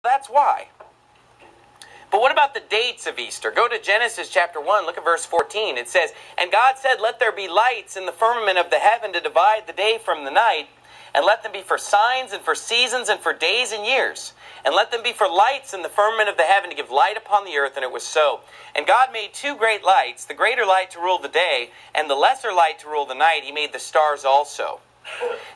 that's why. But what about the dates of Easter? Go to Genesis chapter 1, look at verse 14. It says, "And God said, let there be lights in the firmament of the heaven to divide the day from the night, and let them be for signs and for seasons and for days and years. And let them be for lights in the firmament of the heaven to give light upon the earth." And it was so. And God made two great lights, the greater light to rule the day, and the lesser light to rule the night. He made the stars also.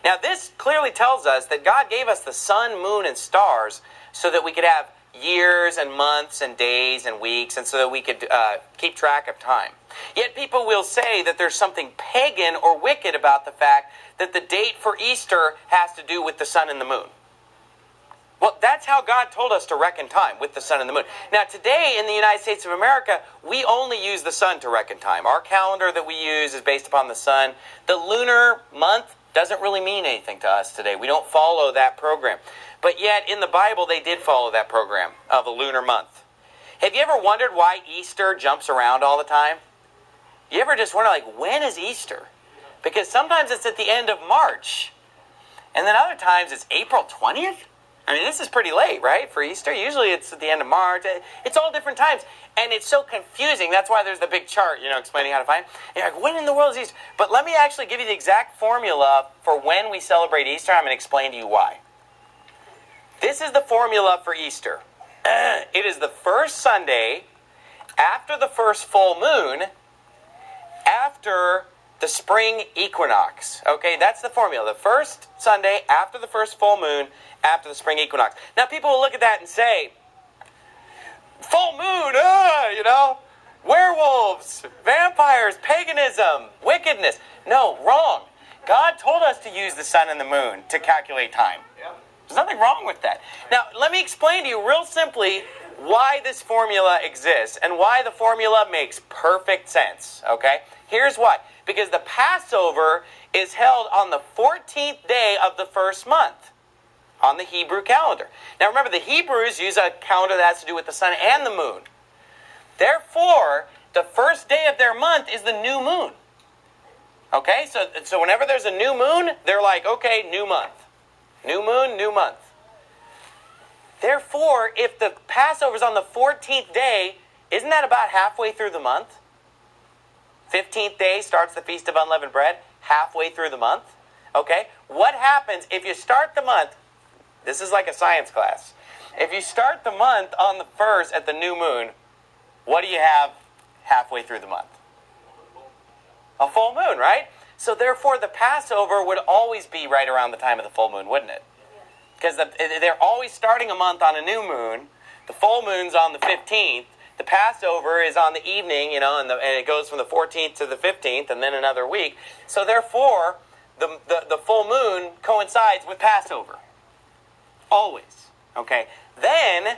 Now this clearly tells us that God gave us the sun, moon, and stars so that we could have years and months and days and weeks, and so that we could keep track of time. Yet people will say that there's something pagan or wicked about the fact that the date for Easter has to do with the sun and the moon. Well, that's how God told us to reckon time, with the sun and the moon. Now today in the United States of America, we only use the sun to reckon time. Our calendar that we use is based upon the sun. The lunar month doesn't really mean anything to us today. We don't follow that program. But yet, in the Bible, they did follow that program of a lunar month. Have you ever wondered why Easter jumps around all the time? You ever just wonder, like, when is Easter? Because sometimes it's at the end of March. And then other times it's April 20th? I mean, this is pretty late, right, for Easter? Usually it's at the end of March. It's all different times. And it's so confusing. That's why there's the big chart, explaining how to find it. And you're like, when in the world is Easter? But let me actually give you the exact formula for when we celebrate Easter. I'm going to explain to you why. This is the formula for Easter. It is the first Sunday after the first full moon after the spring equinox. Okay, that's the formula. The first Sunday after the first full moon after the spring equinox. Now people will look at that and say, full moon, werewolves, vampires, paganism, wickedness. No, wrong. God told us to use the sun and the moon to calculate time. There's nothing wrong with that. Now, let me explain to you real simply why this formula exists and why the formula makes perfect sense, okay? Here's why. Because the Passover is held on the 14th day of the first month on the Hebrew calendar. Now, remember, the Hebrews use a calendar that has to do with the sun and the moon. Therefore, the first day of their month is the new moon. Okay? So whenever there's a new moon, they're like, okay, new month. New moon, new month. Therefore, if the Passover is on the 14th day, isn't that about halfway through the month? 15th day starts the Feast of Unleavened Bread, halfway through the month. Okay? What happens if you start the month, this is like a science class. If you start the month on the first at the new moon, what do you have halfway through the month? A full moon, right? So therefore, the Passover would always be right around the time of the full moon, wouldn't it? Because they're always starting a month on a new moon. The full moon's on the 15th. The Passover is on the evening, and it goes from the 14th to the 15th, and then another week. So therefore, the full moon coincides with Passover. Always. Okay? Then,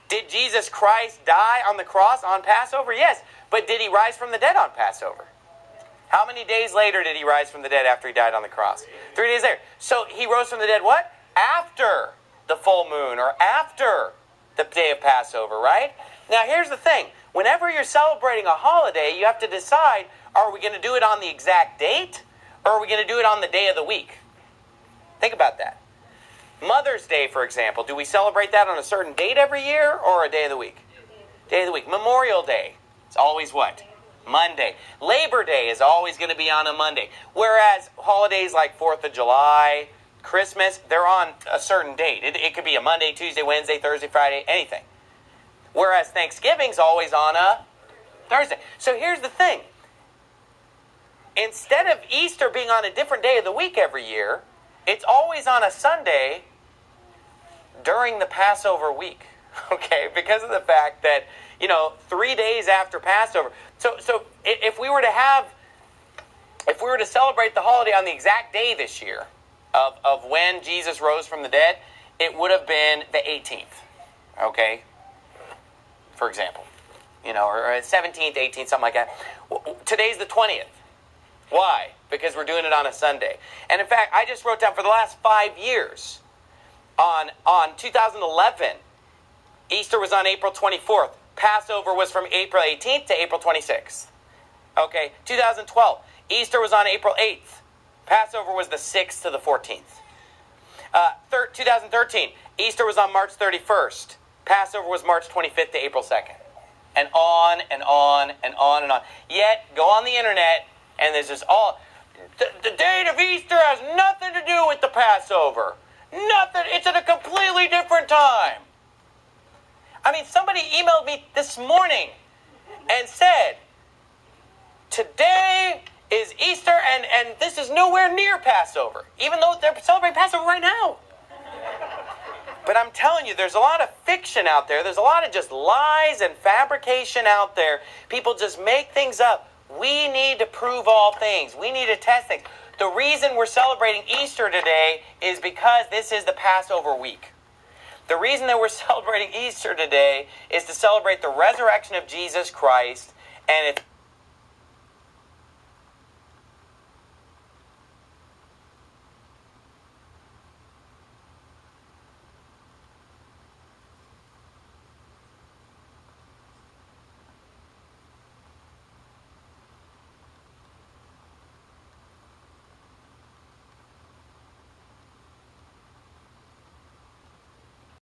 did Jesus Christ die on the cross on Passover? Yes. But did he rise from the dead on Passover? How many days later did he rise from the dead after he died on the cross? 3 days later. So he rose from the dead what? After the full moon or after the day of Passover, right? Now here's the thing. Whenever you're celebrating a holiday, you have to decide, are we going to do it on the exact date or are we going to do it on the day of the week? Think about that. Mother's Day, for example, do we celebrate that on a certain date every year or a day of the week? Day of the week. Memorial Day, it's always what? Monday. Labor Day is always going to be on a Monday. Whereas holidays like 4th of July, Christmas, they're on a certain date. It could be a Monday, Tuesday, Wednesday, Thursday, Friday, anything. Whereas Thanksgiving's always on a Thursday. So here's the thing. Instead of Easter being on a different day of the week every year, it's always on a Sunday during the Passover week. Okay? Because of the fact that 3 days after Passover. So if we were to celebrate the holiday on the exact day this year of when Jesus rose from the dead, it would have been the 18th. Okay? For example. Or 17th, 18th, something like that. Today's the 20th. Why? Because we're doing it on a Sunday. And in fact, I just wrote down for the last 5 years, on 2011, Easter was on April 24th. Passover was from April 18th to April 26th. Okay, 2012, Easter was on April 8th. Passover was the 6th to the 14th. 2013, Easter was on March 31st. Passover was March 25th to April 2nd. And on and on and on and on. Yet, go on the internet, and there's just all... The date of Easter has nothing to do with the Passover. Nothing. It's at a completely different time. I mean, somebody emailed me this morning and said, today is Easter, and this is nowhere near Passover, even though they're celebrating Passover right now. But I'm telling you, there's a lot of fiction out there. There's a lot of just lies and fabrication out there. People just make things up. We need to prove all things. We need to test things. The reason we're celebrating Easter today is because this is the Passover week. The reason that we're celebrating Easter today is to celebrate the resurrection of Jesus Christ, and it's